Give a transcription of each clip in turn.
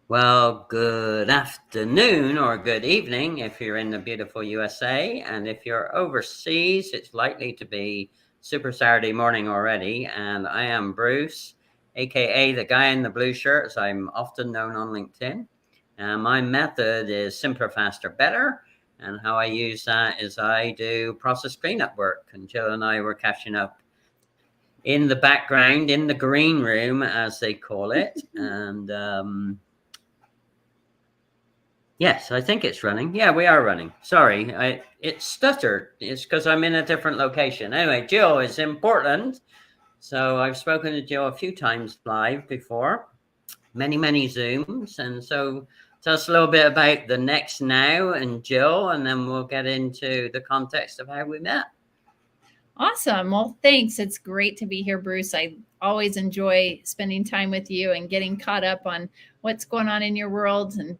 Well, good afternoon or good evening if you're in the beautiful USA. And if you're overseas, it's likely to be Super Saturday morning already. And I am Bruce, aka the guy in the blue shirt, as I'm often known on LinkedIn. And my method is simpler, faster, better. And how I use that is I do process cleanup work. And Jill and I were catching up in the background, in the green room, as they call it. And yes, I think it's running. Yeah, we are running. Sorry, it stuttered. It's because I'm in a different location. Anyway, Jill is in Portland. So I've spoken to Jill a few times live before, many Zooms. And so tell us a little bit about the next now and Jill, and then we'll get into the context of how we met. Awesome. Well, thanks. It's great to be here, Bruce. I always enjoy spending time with you and getting caught up on what's going on in your world. And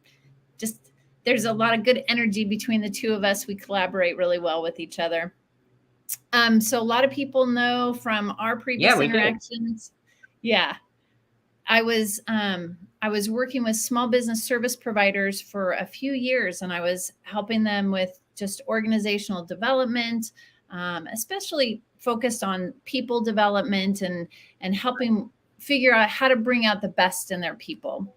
just there's a lot of good energy between the two of us. We collaborate really well with each other. So a lot of people know from our previous interactions. Yeah. I was working with small business service providers for a few years, and I was helping them with just organizational development, especially focused on people development and helping figure out how to bring out the best in their people.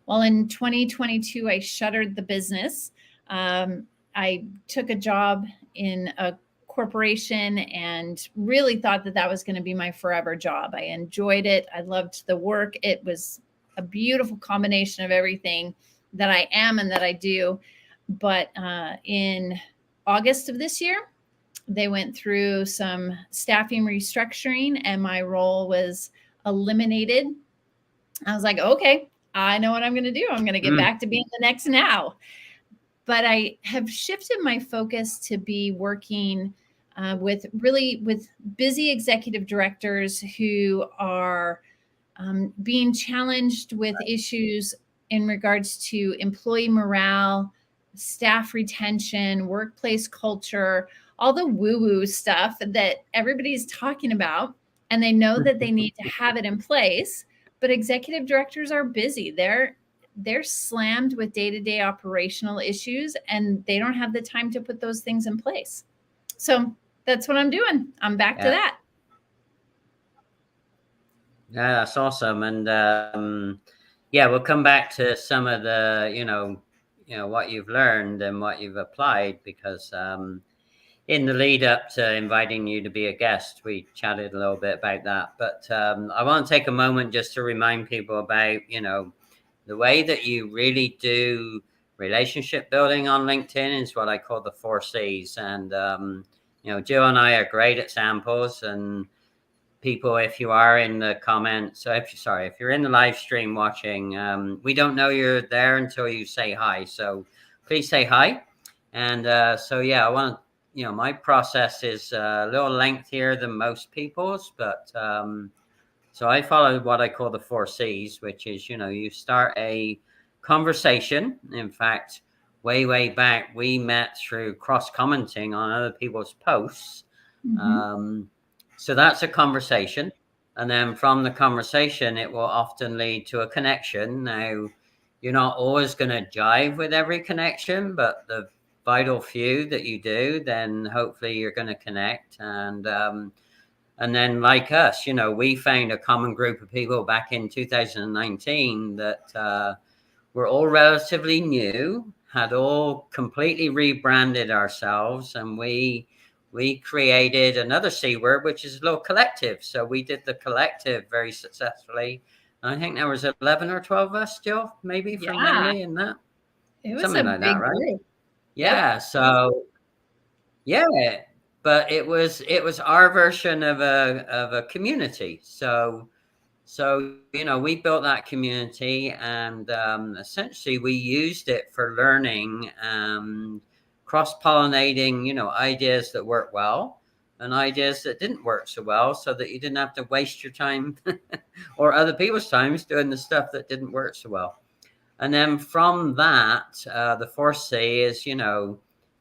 Well, in 2022, I shuttered the business. I took a job in a corporation and really thought that that was going to be my forever job. I enjoyed it. I loved the work. It was a beautiful combination of everything that I am and that I do. But in August of this year, they went through some staffing restructuring and my role was eliminated. I was like, okay, I know what I'm going to do. I'm going to get back to being the next now. But I have shifted my focus to be working with busy executive directors who are being challenged with issues in regards to employee morale, staff retention, workplace culture, all the woo-woo stuff that everybody's talking about. And they know that they need to have it in place, but executive directors are busy. They're slammed with day-to-day operational issues and they don't have the time to put those things in place. So that's what I'm doing. I'm back to that. Yeah, that's awesome. And yeah, we'll come back to some of the, what you've learned and what you've applied, because in the lead up to inviting you to be a guest, we chatted a little bit about that. But I want to take a moment just to remind people about, the way that you really do relationship building on LinkedIn is what I call the 4 C's. And, Jill and I are great at samples, and people, if you are in the comments, so if you're in the live stream watching, we don't know you're there until you say hi. So please say hi. And so, yeah, I want to, my process is a little lengthier than most people's, but so I follow what I call the 4 C's, which is, you start a conversation. In fact, way back, we met through cross-commenting on other people's posts. So that's a conversation. And then from the conversation, it will often lead to a connection. Now, you're not always going to jive with every connection, but the vital few that you do, then hopefully you're going to connect. And then, like us, we found a common group of people back in 2019 that were all relatively new, had all completely rebranded ourselves, and we created another C word, which is a little collective. So we did the collective very successfully. And I think there was 11 or 12 of us, Jill, maybe from memory, in that. It was something like that, right? Group. Yeah. Yep. So yeah, but it was our version of a community. So we built that community, and essentially we used it for learning and cross-pollinating, ideas that work well and ideas that didn't work so well, so that you didn't have to waste your time or other people's times doing the stuff that didn't work so well. And then from that, the 4th C is,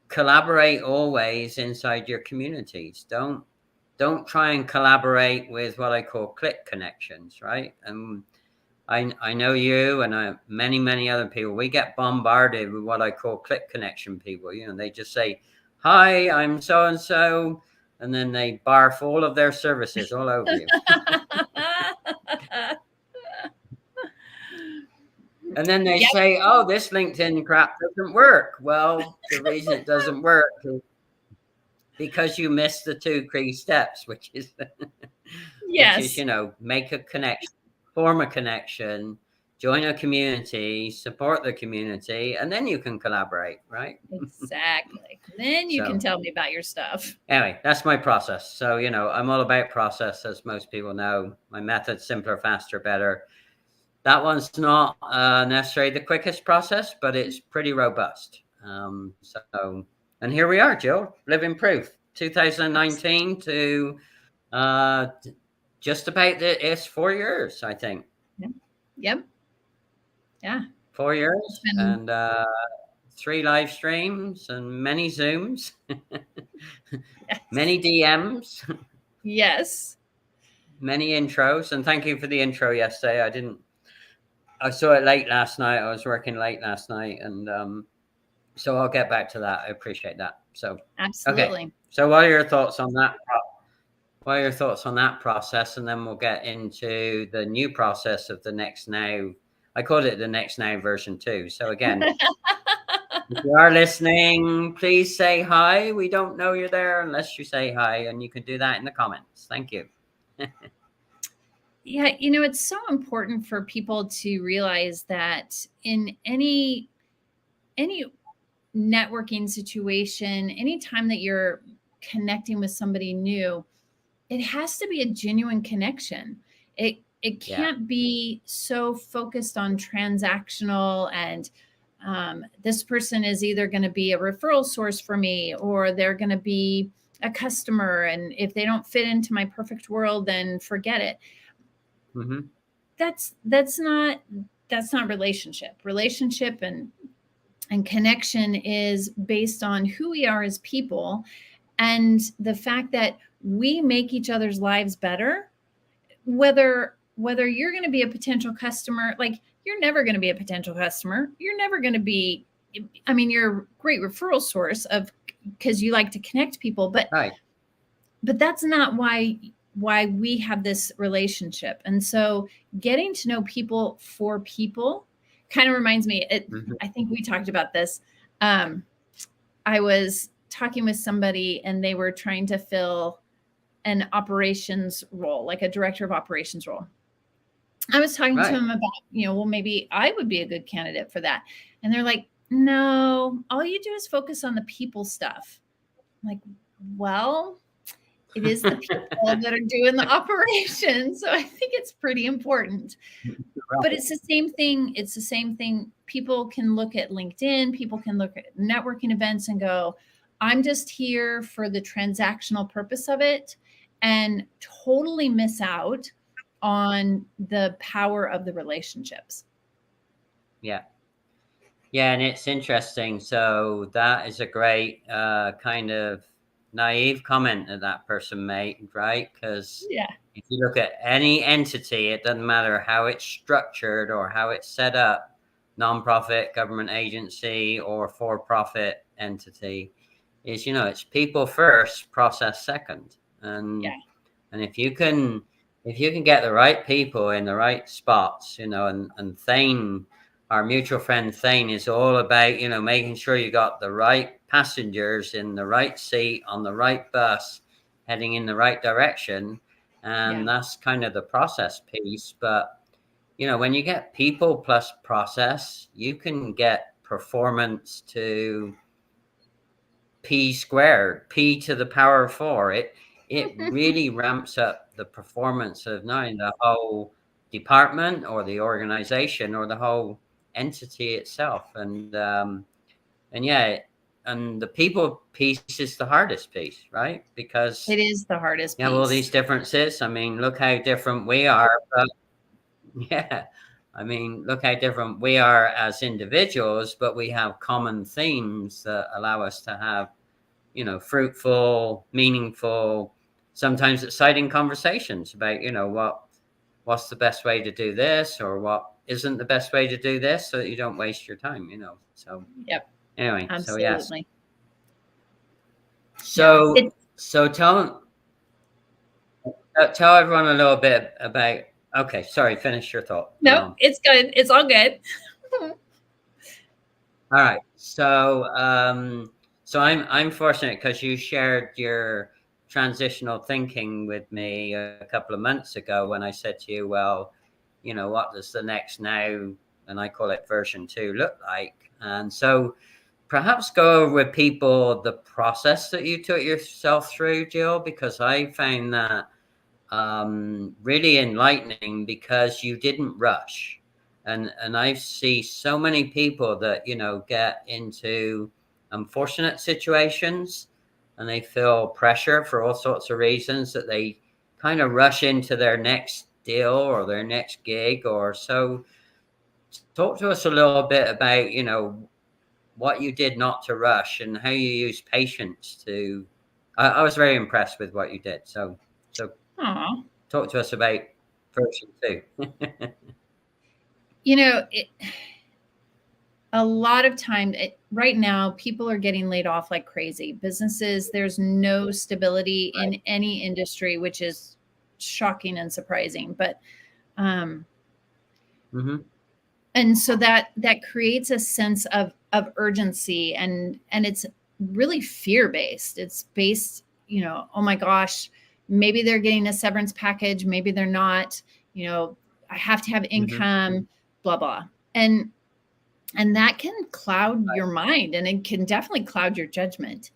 collaborate always inside your communities. Don't try and collaborate with what I call click connections, right? And I know you and many other people. We get bombarded with what I call click connection people. They just say, "Hi, I'm so and so," and then they barf all of their services all over you. And then they say, "Oh, this LinkedIn crap doesn't work." Well, the reason it doesn't work is because you missed the 2 key steps, which is, make a connection, form a connection, join a community, support the community, and then you can collaborate, right? Exactly. Then you can tell me about your stuff. Anyway, that's my process. So, I'm all about process, as most people know. My method, simpler, faster, better. That one's not necessarily the quickest process, but it's pretty robust. And here we are, Jill, living proof. 2019 to just about it's 4 years, I think. Yep. Yeah. 4 years and 3 live streams and many Zooms, many DMs. Yes. Many intros. And thank you for the intro yesterday. I saw it late last night. I was working late last night. And so I'll get back to that. I appreciate that. So, absolutely. Okay. So what are your thoughts on that? What are your thoughts on that process? And then we'll get into the new process of the Next Now. I called it the Next Now version 2. So again, if you are listening, please say hi. We don't know you're there unless you say hi, and you can do that in the comments. Thank you. Yeah, it's so important for people to realize that in any networking situation, anytime that you're connecting with somebody new, it has to be a genuine connection. It can't be so focused on transactional and this person is either going to be a referral source for me or they're going to be a customer. And if they don't fit into my perfect world, then forget it. Mm-hmm. That's not relationship. Relationship and connection is based on who we are as people and the fact that we make each other's lives better. Whether you're going to be a potential customer, like you're never going to be a potential customer. You're never going to be, you're a great referral source because you like to connect people, but that's not why we have this relationship. And so getting to know people for people kind of reminds me, I think we talked about this. I was talking with somebody and they were trying to fill an operations role, like a director of operations role. I was talking to him about, maybe I would be a good candidate for that. And they're like, no, all you do is focus on the people stuff. I'm like, well, it is the people that are doing the operation. So I think it's pretty important. But it's the same thing. It's the same thing. People can look at LinkedIn. People can look at networking events and go, I'm just here for the transactional purpose of it and totally miss out on the power of the relationships. Yeah. Yeah. And it's interesting. So that is a great kind of naive comment that person made, right? Because if you look at any entity, it doesn't matter how it's structured or how it's set up, nonprofit, government agency, or for-profit entity, is it's people first, process second. And if you can get the right people in the right spots, and Th, our mutual friend Thane, is all about making sure you got the right passengers in the right seat on the right bus heading in the right direction, and that's kind of the process piece. But when you get people plus process, you can get performance to P squared, P to the power of 4. It really ramps up the performance of not only the whole department or the organization or the whole entity itself. And and the people piece is the hardest piece, right? Because it is the hardest piece. You have all these differences. Look how different we are. But look how different we are as individuals, but we have common themes that allow us to have, fruitful, meaningful, sometimes exciting conversations about, what's the best way to do this, or what isn't the best way to do this, so that you don't waste your time, So Yep. anyway, so yes. Absolutely. So tell everyone a little bit about. Okay, sorry. Finish your thought. No, it's good. It's all good. All right. So I'm fortunate because you shared your transitional thinking with me a couple of months ago when I said to you, well, what does the next now, and I call it version 2, look like? And so perhaps go over with people the process that you took yourself through, Jill, because I found that really enlightening, because you didn't rush. And I see so many people that, get into unfortunate situations, and they feel pressure for all sorts of reasons, that they kind of rush into their next deal or their next gig or so. Talk to us a little bit about, what you did not to rush, and how you use patience to. I was very impressed with what you did. So Aww. talk to us about version 2. A lot of time right now, people are getting laid off like crazy. Businesses, there's no stability Right. in any industry, which is shocking and surprising. But and so that creates a sense of urgency, and it's really fear-based. It's based, oh my gosh, maybe they're getting a severance package, maybe they're not, I have to have income, blah, blah. And that can cloud your mind, and it can definitely cloud your judgment.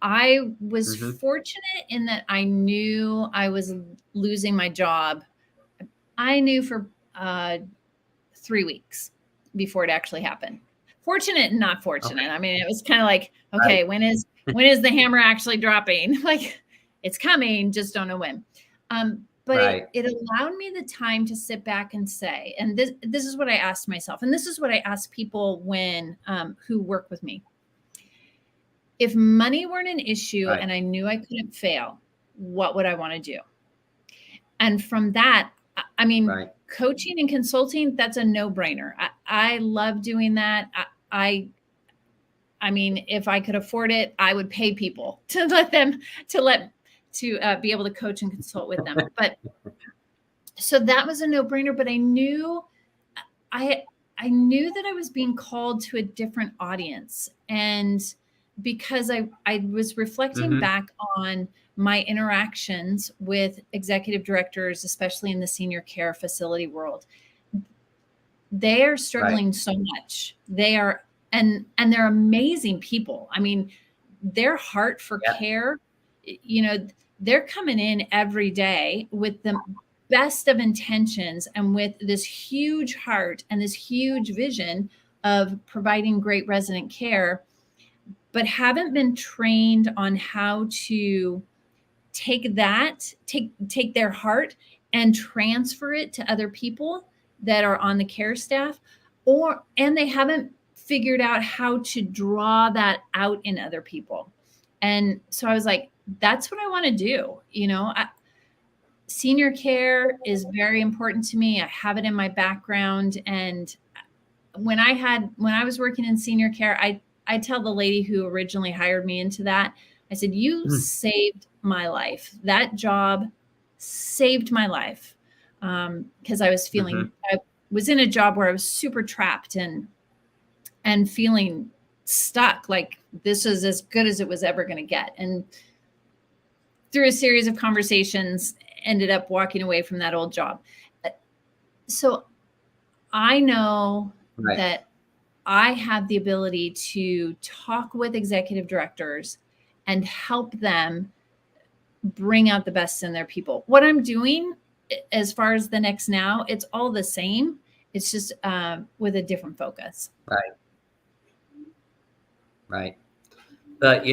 I was fortunate in that I knew I was losing my job. I knew for 3 weeks before it actually happened. Fortunate and not fortunate. Okay. I mean, it was kind of like, okay, when is the hammer actually dropping? Like, it's coming, just don't know when. But it allowed me the time to sit back and say, and this is what I asked myself, and this is what I ask people when who work with me. If money weren't an issue and I knew I couldn't fail, what would I want to do? And from that, I mean, coaching and consulting, that's a no-brainer. I love doing that. I mean, if I could afford it, I would pay people to be able to coach and consult with them. But so that was a no-brainer, but I knew that I was being called to a different audience. And because I was reflecting back on my interactions with executive directors, especially in the senior care facility world, they are struggling so much. They are, and they're amazing people. I mean, their heart for care, they're coming in every day with the best of intentions and with this huge heart and this huge vision of providing great resident care, but haven't been trained on how to take their heart and transfer it to other people that are on the care staff, and they haven't figured out how to draw that out in other people. And so I was like, that's what I want to do. Senior care is very important to me. I have it in my background. And when I was working in senior care, I tell the lady who originally hired me into that, I said, you saved my life. That job saved my life. Because I was feeling, I was in a job where I was super trapped and feeling stuck. Like, this was as good as it was ever going to get. And through a series of conversations, ended up walking away from that old job. So I know that I have the ability to talk with executive directors and help them bring out the best in their people. What I'm doing as far as the next now, it's all the same. It's just with a different focus. Right. But,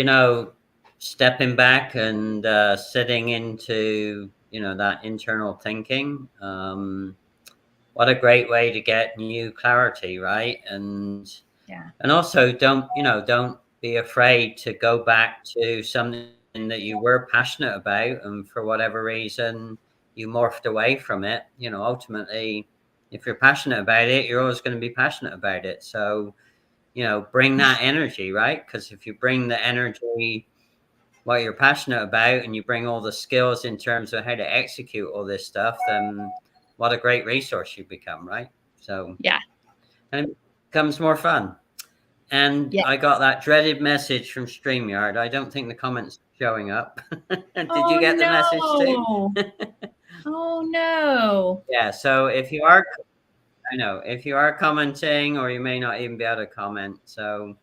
stepping back and sitting into, that internal thinking, what a great way to get new clarity, right? And also don't be afraid to go back to something that you were passionate about, and for whatever reason you morphed away from it. Ultimately, if you're passionate about it, you're always going to be passionate about it. So, bring that energy, right? Because if you bring the energy, what you're passionate about, and you bring all the skills in terms of how to execute all this stuff, then what a great resource you become, right? So, yeah. and it becomes more fun. And Yeah. I got that dreaded message from StreamYard. I don't think the comments are showing up. Did you Oh get the message too? no. Oh no. Yeah. So if you are, I know, if you are commenting, or you may not even be able to comment. So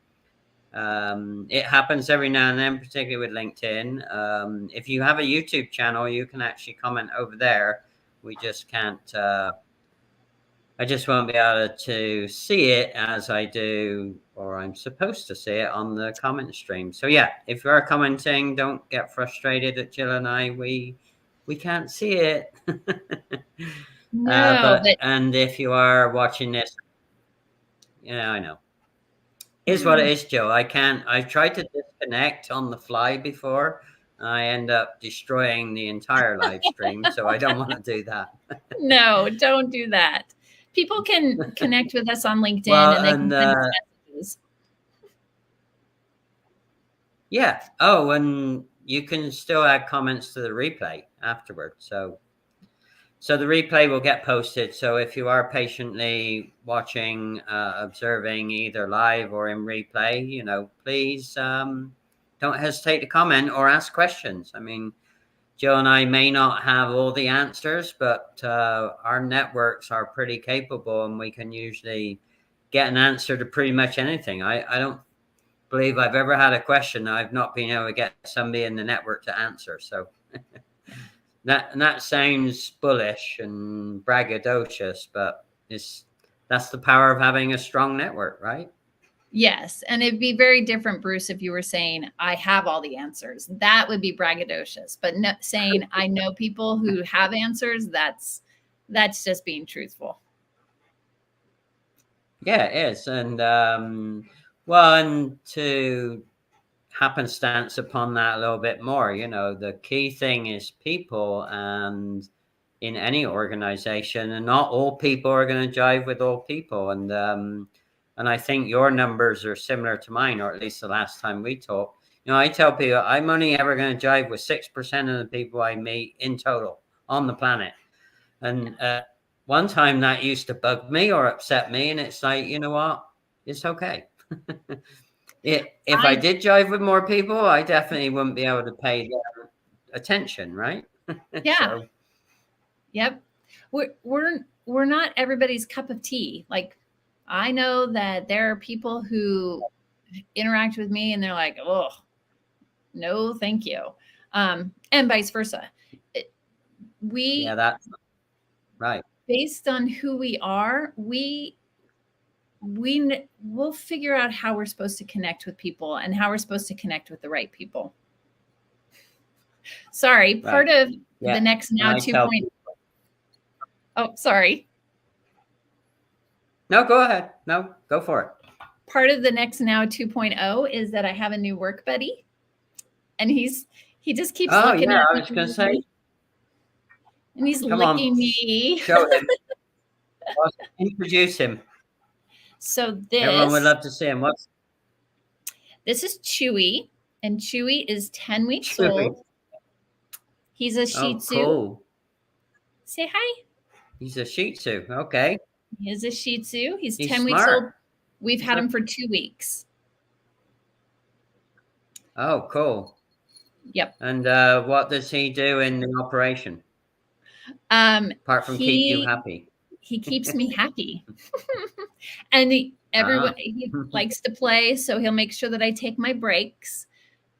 it happens every now and then, particularly with LinkedIn. If you have a YouTube channel, you can actually comment over there. We just can't. I just won't be able to see it as I do, or I'm supposed to see it on the comment stream. So yeah, if you are commenting, don't get frustrated at Jill and I. We can't see it. No, but And if you are watching this, I know. Here's what it is, Jill. I've tried to disconnect on the fly before. I end up destroying the entire live stream, so I don't want to do that. no, don't do that. People can connect with us on LinkedIn, Well, and they can send us messages. Yeah. Oh, and you can still add comments to the replay afterwards. So the replay will get posted. So if you are patiently watching, observing either live or in replay, please don't hesitate to comment or ask questions. I mean, Joe and I may not have all the answers, but our networks are pretty capable, and we can usually get an answer to pretty much anything. I don't believe I've ever had a question I've not been able to get somebody in the network to answer. So that sounds bullish and braggadocious, but that's the power of having a strong network, right? Yes. And it'd be very different, Bruce, if you were saying, I have all the answers. That would be braggadocious. But no, saying, I know people who have answers, that's just being truthful. Yeah, it is. And well, and to happenstance upon that a little bit more, the key thing is people. And in any organization, and not all people are going to jive with all people. And I think your numbers are similar to mine, or at least the last time we talked. I tell people I'm only ever going to jive with 6% of the people I meet in total on the planet. And one time that used to bug me or upset me, and it's like, you know what? It's okay. If I did jive with more people, I definitely wouldn't be able to pay their attention, right? Yeah. So, yep. We're not everybody's cup of tea. Like, I know that there are people who interact with me and they're like, oh, no, thank you. And vice versa. yeah, that's right. Based on who we are, we'll figure out how we're supposed to connect with people and how we're supposed to connect with the right people. Sorry, part of the Next Now 2.0. Oh, sorry. No, go ahead. No, go for it. Part of the Next Now 2.0 is that I have a new work buddy, and he just keeps looking at me. I was going to say. And he's licking me. Show him. Introduce him. So everyone would love to see him. This is Chewy, and Chewy is 10 weeks old. He's a Shih Tzu. Cool. Say hi. He's a Shih Tzu. Okay. He is a Shih Tzu. He's 10 weeks old. We've had him for 2 weeks. Oh, cool. Yep. And what does he do in the operation? Apart from keep you happy. He keeps me happy. And he likes to play, so he'll make sure that I take my breaks,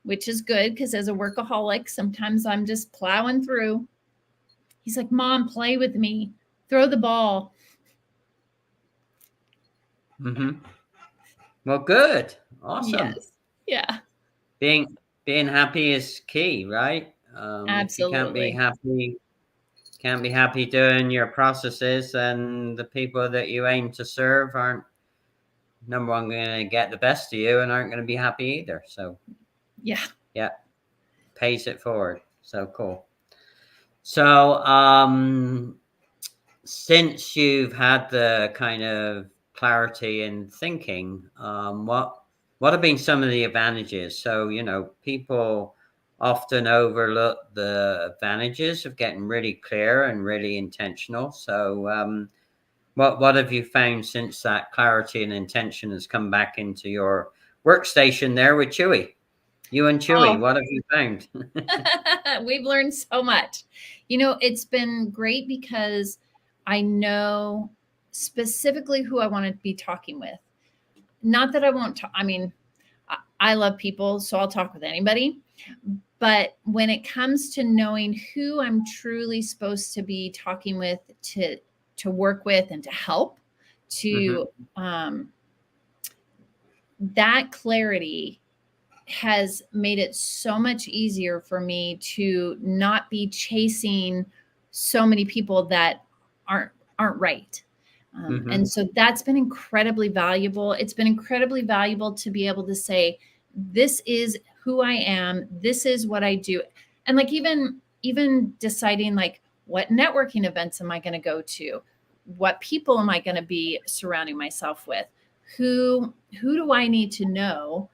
which is good because as a workaholic, sometimes I'm just plowing through. He's like, Mom, play with me. Throw the ball. Mm-hmm. Well, good. Awesome. Yes. Yeah. Being happy is key, right? Absolutely. If you can't be happy doing your processes, and the people that you aim to serve aren't, number one, going to get the best of you and aren't going to be happy either. So yeah, pays it forward. So cool. So, since you've had the kind of clarity in thinking, what have been some of the advantages? So, people often overlook the advantages of getting really clear and really intentional. So, what have you found since that clarity and intention has come back into your workstation there with Chewy? You and Chewy, Oh, what have you found? we've learned so much. It's been great because I know specifically who I want to be talking with. Not that I won't talk. I mean, I love people, so I'll talk with anybody. But when it comes to knowing who I'm truly supposed to be talking with, to work with and to help, to that clarity has made it so much easier for me to not be chasing so many people that aren't right. And so that's been incredibly valuable. It's been incredibly valuable to be able to say, this is who I am. This is what I do. And like, even deciding like, what networking events am I going to go to? What people am I going to be surrounding myself with? Who do I need to know?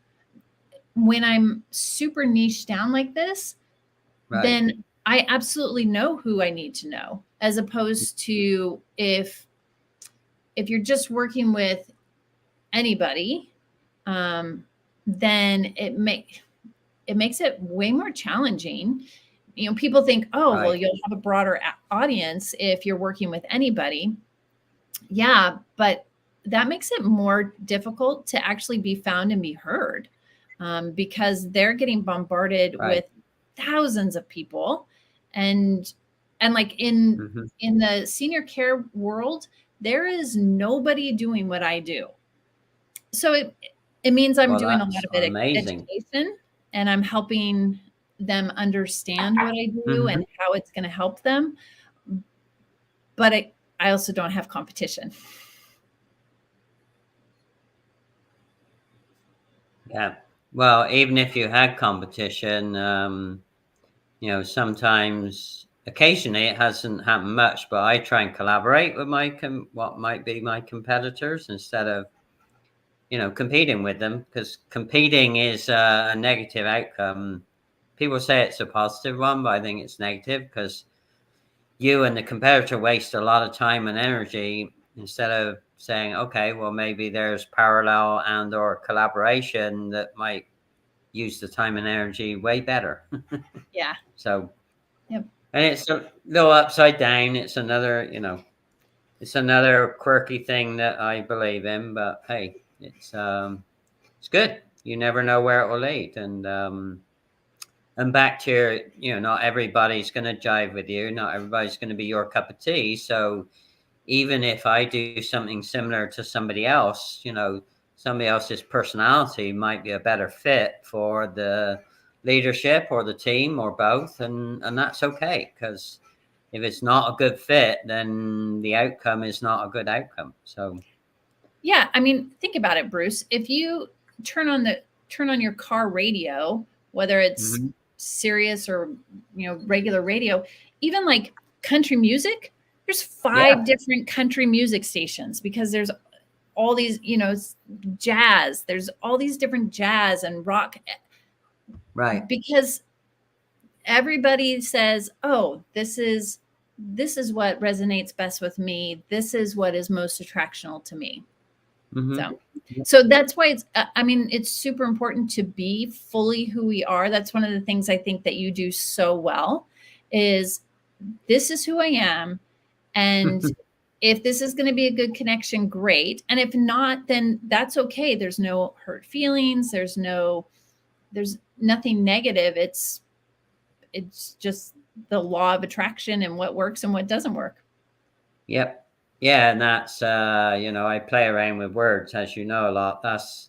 When I'm super niche down like this, Right. then I absolutely know who I need to know, as opposed to if you're just working with anybody, then it makes it way more challenging. People think, oh, well, Right. you'll have a broader audience if you're working with anybody. Yeah, but that makes it more difficult to actually be found and be heard, because they're getting bombarded Right. with thousands of people, and like in the senior care world, there is nobody doing what I do. So it means I'm Well, doing a that's lot of amazing. education, and I'm helping them understand what I do and how it's going to help them. But I also don't have competition. Yeah. Well, even if you had competition, sometimes, occasionally it hasn't happened much, but I try and collaborate with what might be my competitors instead of, competing with them, because competing is a negative outcome. People say it's a positive one, but I think it's negative because you and the competitor waste a lot of time and energy instead of saying, okay, well, maybe there's parallel and or collaboration that might use the time and energy way better. Yeah. So, Yep. and it's a little upside down. It's another quirky thing that I believe in, but hey, it's good. You never know where it will lead. And back to not everybody's going to jive with you. Not everybody's going to be your cup of tea. So even if I do something similar to somebody else, somebody else's personality might be a better fit for the leadership or the team or both. And that's okay. Because if it's not a good fit, then the outcome is not a good outcome. So, yeah, I mean, think about it, Bruce. If you turn on your car radio, whether it's Sirius or regular radio, even like country music, there's 5 different country music stations, because there's all these, jazz. There's all these different jazz and rock, right. because everybody says, oh, this is what resonates best with me. This is what is most attractional to me. So that's why it's super important to be fully who we are. That's one of the things I think that you do so well, is this is who I am. And if this is going to be a good connection, great. And if not, then that's okay. There's no hurt feelings. There's nothing negative. It's just the law of attraction and what works and what doesn't work. Yep. Yeah, and that's I play around with words, as you know, a lot. That's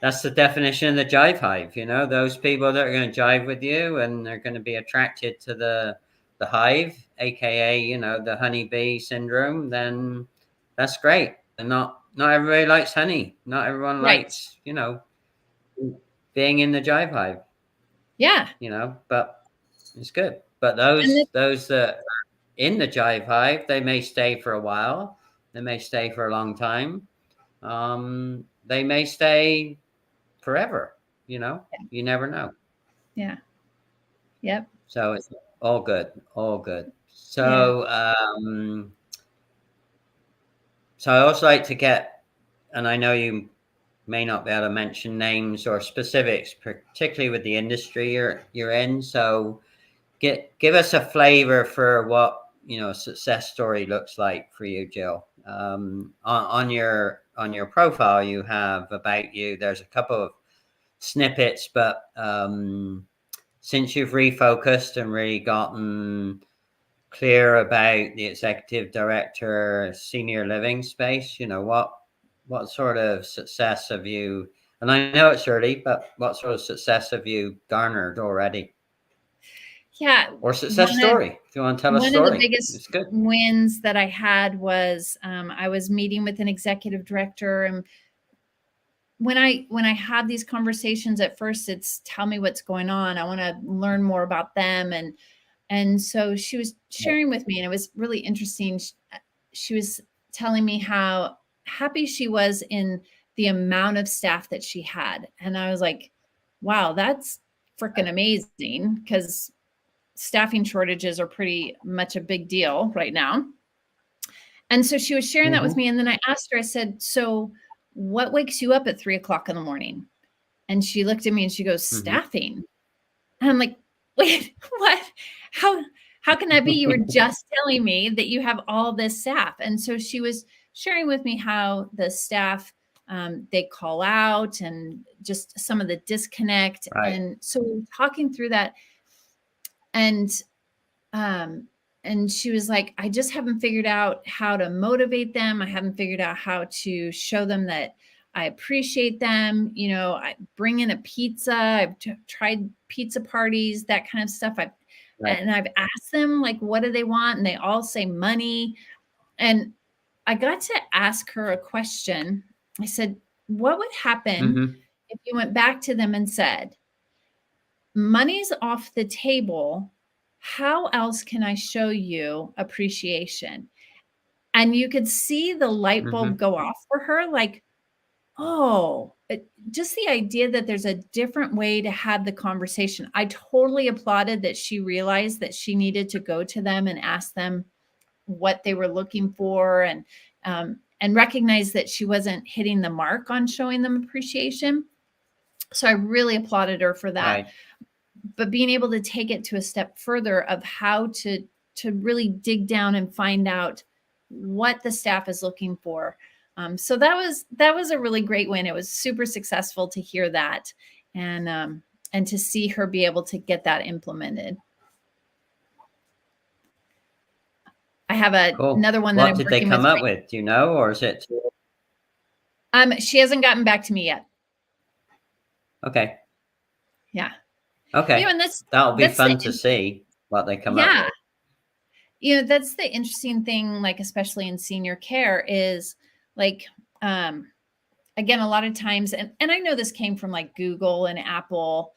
the definition of the jive hive. Those people that are going to jive with you and they're going to be attracted to the hive, aka the honeybee syndrome. Then that's great. And not everybody likes honey. Not everyone Right. likes being in the jive hive. Yeah. But it's good. But those that are in the Jive Hive, they may stay for a while. They may stay for a long time. They may stay forever. You know, you never know. Yeah. Yep. So it's all good, all good. Yeah. So I also like to get, and I know you may not be able to mention names or specifics, particularly with the industry you're in. So give us a flavor for what a success story looks like for you, Jill. On your profile, you have about you. There's a couple of snippets, but since you've refocused and really gotten clear about the executive director senior living space, what sort of success have you, and I know it's early, but what sort of success have you garnered already? Yeah. Or success story. If you want to tell a story. One of the biggest wins that I had was I was meeting with an executive director, and when I have these conversations, at first it's tell me what's going on. I want to learn more about them. And so she was sharing with me, and it was really interesting. She was telling me how happy she was in the amount of staff that she had. And I was like, wow, that's freaking amazing, because staffing shortages are pretty much a big deal right now. And so she was sharing that with me. And then I asked her, I said, so what wakes you up at 3:00 in the morning? And she looked at me and she goes, staffing. And I'm like, wait, what? How can that be? You were just telling me that you have all this staff. And so she was sharing with me how the staff, they call out, and just some of the disconnect. Right. And so we were talking through that. And she was like, I just haven't figured out how to motivate them. I haven't figured out how to show them that I appreciate them. I bring in a pizza. I've tried pizza parties, that kind of stuff. And I've asked them, like, what do they want? And they all say money. And I got to ask her a question. I said, what would happen if you went back to them and said, money's off the table, how else can I show you appreciation? And you could see the light bulb go off for her, like, oh, just the idea that there's a different way to have the conversation. I totally applauded that she realized that she needed to go to them and ask them what they were looking for, and recognize that she wasn't hitting the mark on showing them appreciation. So I really applauded her for that. Right. But being able to take it to a step further of how to really dig down and find out what the staff is looking for. So that was a really great win. It was super successful to hear that, and to see her be able to get that implemented. I have another one that what I'm did they come up with? Do you know, or is it? She hasn't gotten back to me yet. Okay. Yeah. Okay. And that'll be fun to see what they come up with. That's the interesting thing, like, especially in senior care, is like, again, a lot of times, and I know this came from like Google and Apple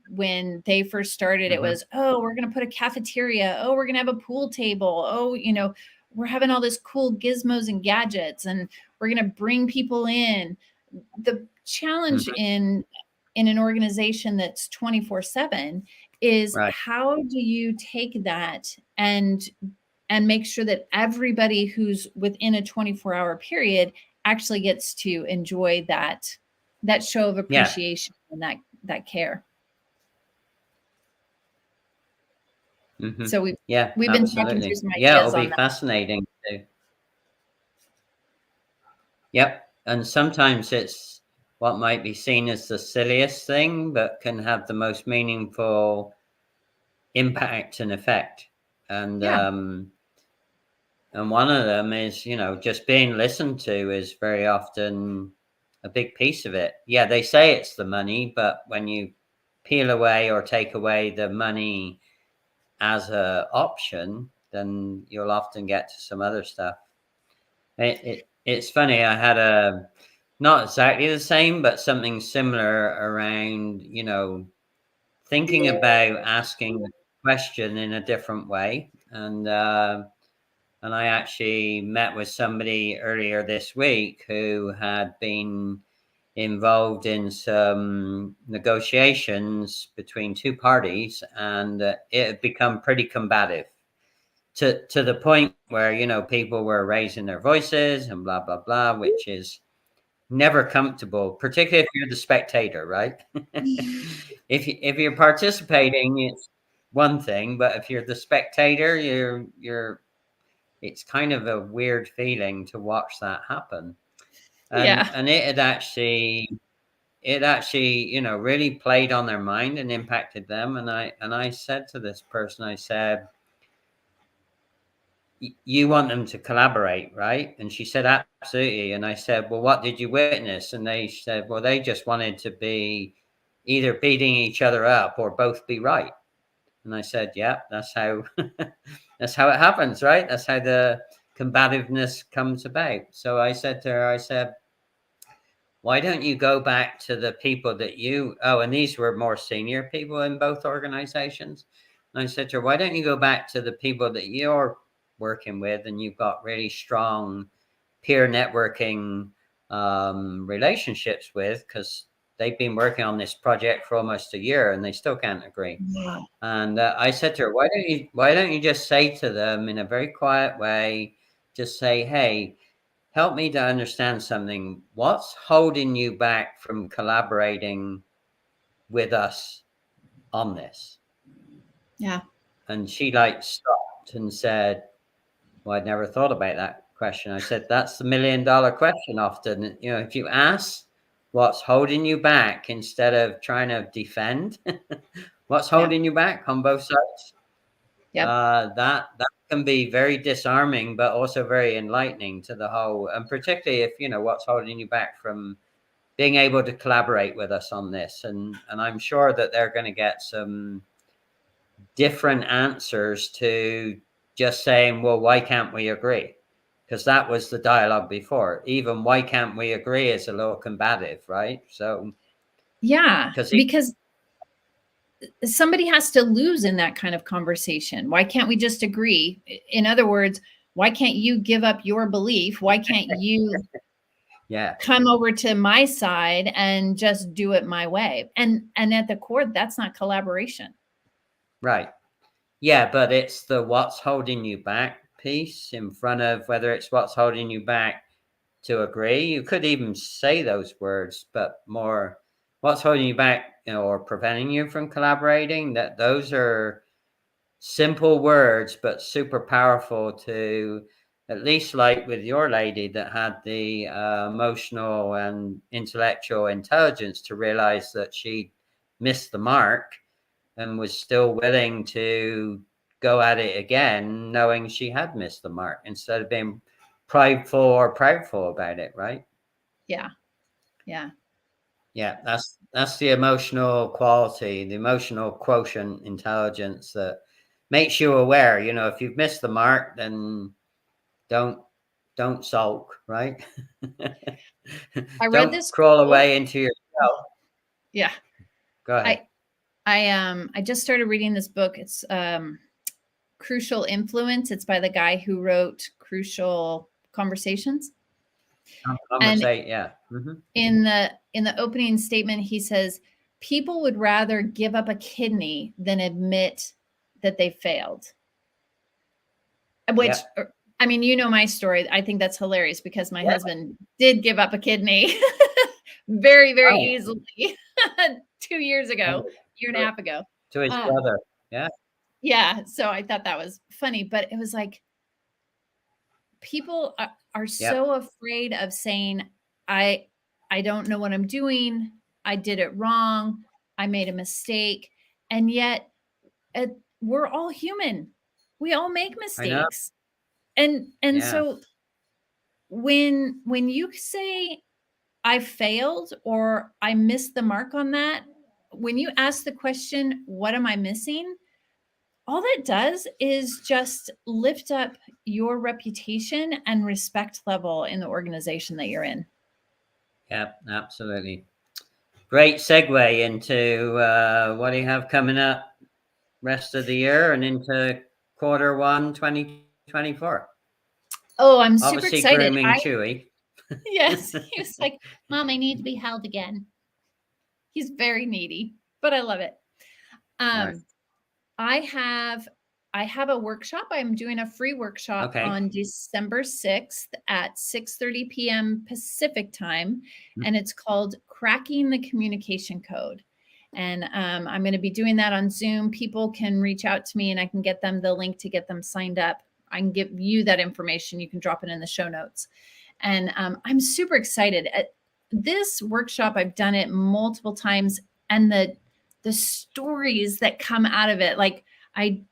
when they first started. It was, oh, we're going to put a cafeteria. Oh, we're going to have a pool table. Oh, we're having all this cool gizmos and gadgets, and we're going to bring people in. The challenge in an organization that's 24/7 is, how do you take that and make sure that everybody who's within a 24-hour period actually gets to enjoy that show of appreciation and that care. So we've been talking through some ideas. It'll be fascinating too. Yep. And sometimes it's what might be seen as the silliest thing, but can have the most meaningful impact and effect. And and one of them is, just being listened to is very often a big piece of it. Yeah, they say it's the money, but when you peel away or take away the money as a option, then you'll often get to some other stuff. It's funny. I had not exactly the same, but something similar around, thinking about asking the question in a different way. And I actually met with somebody earlier this week who had been involved in some negotiations between two parties, and it had become pretty combative to the point where, you know, people were raising their voices and blah, blah, blah, which is never comfortable, particularly if you're the spectator, right? If you're participating, it's one thing, but if you're the spectator, you're it's kind of a weird feeling to watch that happen. Yeah. And it actually, you know, really played on their mind and impacted them. And I said to this person, I said, you want them to collaborate, right? And she said, absolutely. And I said, well, what did you witness? And they said, well, they just wanted to be either beating each other up or both be right. And I said, yeah, that's how that's how it happens, right? That's how the combativeness comes about. So I said to her, I said, why don't you go back to the people that and these were more senior people in both organizations. And I said to her, why don't you go back to the people that you're working with and you've got really strong peer networking relationships with, because they've been working on this project for almost a year and they still can't agree. Yeah. And I said to her, why don't you just say to them in a very quiet way, just say, hey, help me to understand something. What's holding you back from collaborating with us on this? Yeah. And she like stopped and said, well, I'd never thought about that question. I said, that's the $1 million question often. You know, if you ask what's holding you back instead of trying to defend, what's holding you back on both sides? Yep. That can be very disarming, but also very enlightening to the whole, and particularly if, you know, what's holding you back from being able to collaborate with us on this. And I'm sure that they're going to get some different answers to just saying, well, why can't we agree? Because that was the dialogue before. Even why can't we agree is a little combative, right? So yeah, because somebody has to lose in that kind of conversation. Why can't we just agree? In other words, why can't you give up your belief? Why can't you come over to my side and just do it my way? And at the core, that's not collaboration. Right. Yeah, but it's the what's holding you back piece in front of whether it's what's holding you back to agree. You could even say those words, but more what's holding you back, you know, or preventing you from collaborating. That those are simple words, but super powerful to, at least like with your lady that had the emotional and intellectual intelligence to realize that she missed the mark and was still willing to go at it again, knowing she had missed the mark, instead of being prideful or proudful about it, right? Yeah. That's the emotional quality, the emotional quotient intelligence that makes you aware. You know, if you've missed the mark, then don't sulk, right? I read don't this crawl away into yourself. Yeah. Go ahead. I just started reading this book. It's Crucial Influence. It's by the guy who wrote Crucial Conversations. Yeah. Mm-hmm. In the opening statement, he says, people would rather give up a kidney than admit that they failed. Which, I mean, you know my story. I think that's hilarious because my husband did give up a kidney very, very easily 2 years ago, year and a half ago. To his brother. Yeah. Yeah. So I thought that was funny, but it was like, people are so afraid of saying, I don't know what I'm doing. I did it wrong. I made a mistake. And yet we're all human. We all make mistakes. And so when you say I failed or I missed the mark on that, when you ask the question, what am I missing? All that does is just lift up your reputation and respect level in the organization that you're in. Yeah, absolutely. Great segue into what do you have coming up rest of the year and into Q1 2024. Oh, I'm super Obviously excited. grooming Chewy. Yes, he was like, Mom, I need to be held again. He's very needy, but I love it. Right. I have a workshop. I'm doing a free workshop Okay. on December 6th at 6:30 p.m. Pacific time, and it's called Cracking the Communication Code. And I'm going to be doing that on Zoom. People can reach out to me and I can get them the link to get them signed up. I can give you that information. You can drop it in the show notes. And I'm super excited. At this workshop, I've done it multiple times, and the stories that come out of it, like I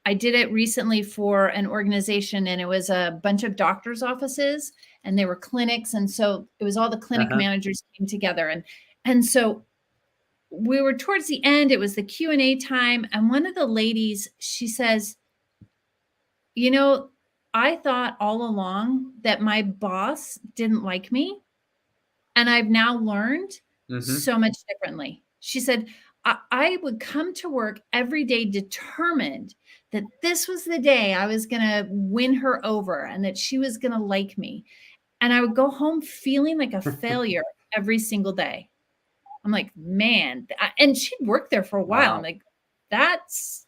did it recently for an organization, and it was a bunch of doctors' offices, and they were clinics, and so it was all the clinic managers came together, and so we were towards the end. It was the Q&A time, and one of the ladies, she says, you know, I thought all along that my boss didn't like me, and I've now learned so much differently. She said, I would come to work every day determined that this was the day I was going to win her over and that she was going to like me. And I would go home feeling like a failure every single day. I'm like, man, and she'd worked there for a while. Wow. I'm like, that's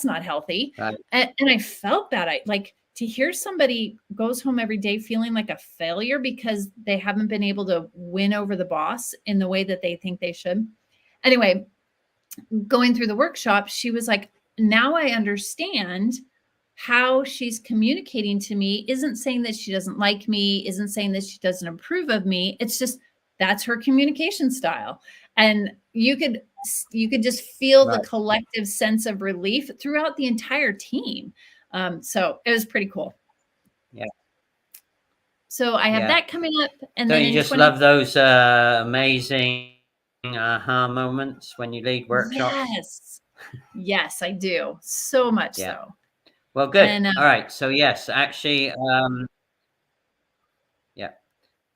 not healthy. Right. And I felt that. I like to hear somebody goes home every day feeling like a failure because they haven't been able to win over the boss in the way that they think they should. Anyway, going through the workshop, she was like, now I understand how she's communicating to me isn't saying that she doesn't like me, isn't saying that she doesn't approve of me. It's just that's her communication style. And you could just feel the collective sense of relief throughout the entire team. So it was pretty cool. Yeah. So I have that coming up. And Don't then you just love those amazing aha moments when you lead workshops? Yes, I do. So much so. Well, good. And, all right. So yes, actually, yeah.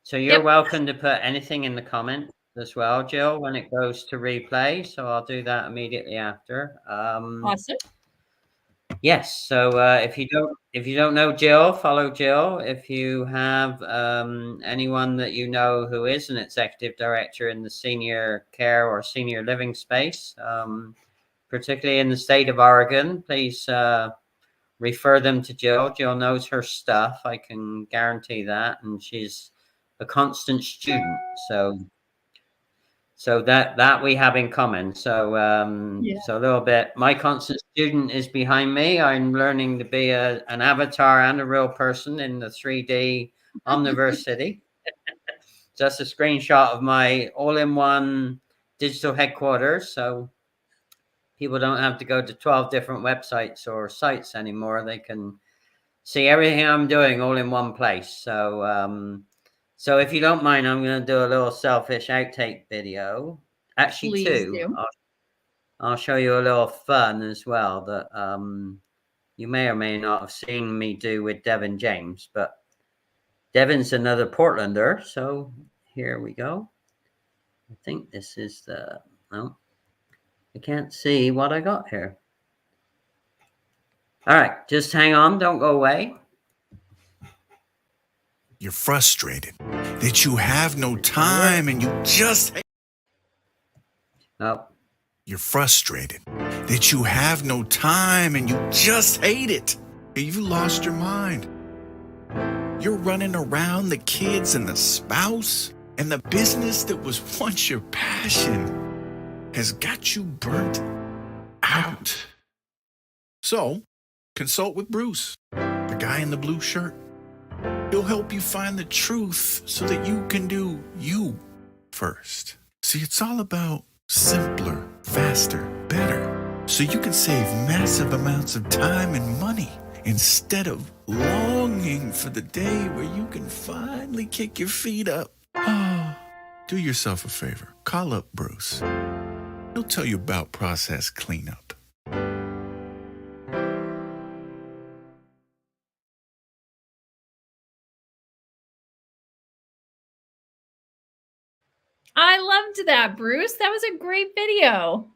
So you're welcome to put anything in the comments as well, Jill, when it goes to replay. So I'll do that immediately after. Awesome. Yes. So if you don't know Jill, follow Jill. If you have anyone that you know who is an executive director in the senior care or senior living space, particularly in the state of Oregon, please refer them to Jill. Jill knows her stuff. I can guarantee that, and she's a constant student. So that we have in common. So so a little bit. My constant student is behind me. I'm learning to be an avatar and a real person in the 3D Omniverse city. Just a screenshot of my all-in-one digital headquarters. So people don't have to go to 12 different websites or sites anymore. They can see everything I'm doing all in one place. So so if you don't mind, I'm going to do a little selfish outtake video. Actually, please two. Do. I'll show you a little fun as well that you may or may not have seen me do with Devin James, but Devin's another Portlander. So here we go. I think this is the, no, I can't see what I got here. All right, just hang on. Don't go away. You're frustrated that you have no time and you just... Oh. You're frustrated that you have no time and you just hate it. You lost your mind. You're running around the kids and the spouse, and the business that was once your passion has got you burnt out. So, consult with Bruce, the guy in the blue shirt. He'll help you find the truth so that you can do you first. See, it's all about simpler, faster, better, so you can save massive amounts of time and money instead of longing for the day where you can finally kick your feet up. Oh, do yourself a favor. Call up Bruce. He'll tell you about process cleanup. I loved that, Bruce. That was a great video.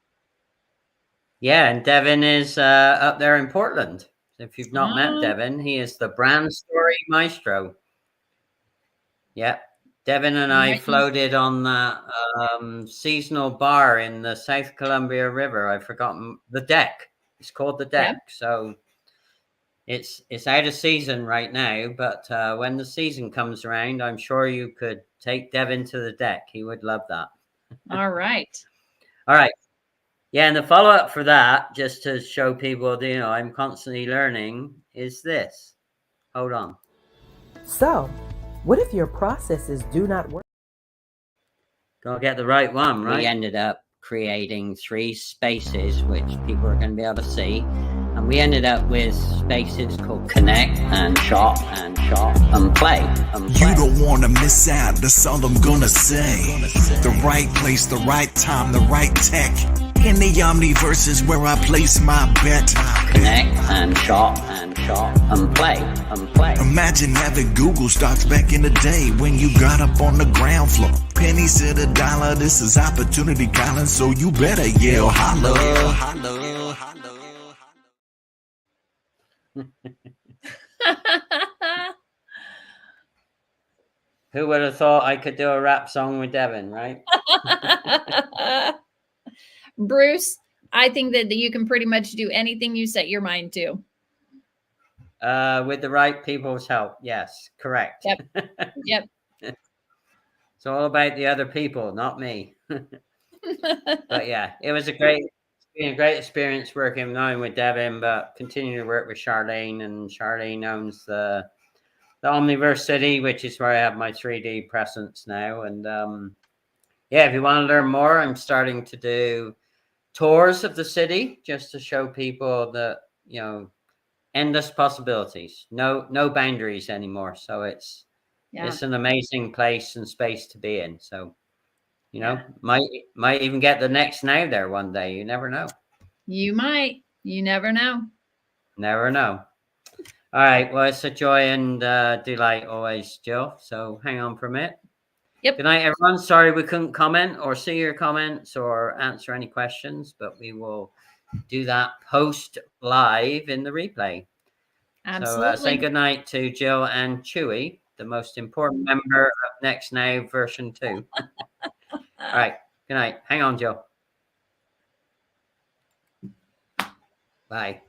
Yeah, and Devin is up there in Portland. If you've not met Oh, Devin, he is the brand story maestro. Yeah, Devin and I right. floated on that seasonal bar in the South Columbia River. I've forgotten the deck. It's called the deck. Yep. So it's out of season right now, but when the season comes around, I'm sure you could take Devin to the deck. He would love that. All right. All right. Yeah, and the follow-up for that, just to show people, you know, I'm constantly learning, is this. Hold on. So, what if your processes do not work? Gotta get the right one, right? We ended up creating 3 spaces, which people are going to be able to see. And we ended up with spaces called connect and shop and play. You don't want to miss out, that's all I'm gonna say. The right place, the right time, the right tech. In the Omniverse is where I place my bet. Connect and shop and play. Imagine having Google stocks back in the day when you got up on the ground floor. Pennies to the dollar, this is opportunity calling, so you better yell holla. Who would have thought I could do a rap song with Devin, right? Bruce, I think that you can pretty much do anything you set your mind to. With the right people's help. Yes, correct. Yep. It's all about the other people, not me. But yeah, it was it's been a great experience working not only with Devin, but continue to work with Charlene. And Charlene owns the Omniverse City, which is where I have my 3D presence now. And yeah, if you want to learn more, I'm starting to do tours of the city just to show people that, you know, endless possibilities, no boundaries anymore. So it's an amazing place and space to be in. So, you know, might even get the next now there one day. You never know. You might. You never know. Never know. All right. Well, it's a joy and delight always, Jill. So hang on for a minute. Yep. Good night, everyone. Sorry we couldn't comment or see your comments or answer any questions, but we will do that post live in the replay. Absolutely. So say good night to Jill and Chewy, the most important member of Next Now version 2. All right. Good night. Hang on, Jill. Bye.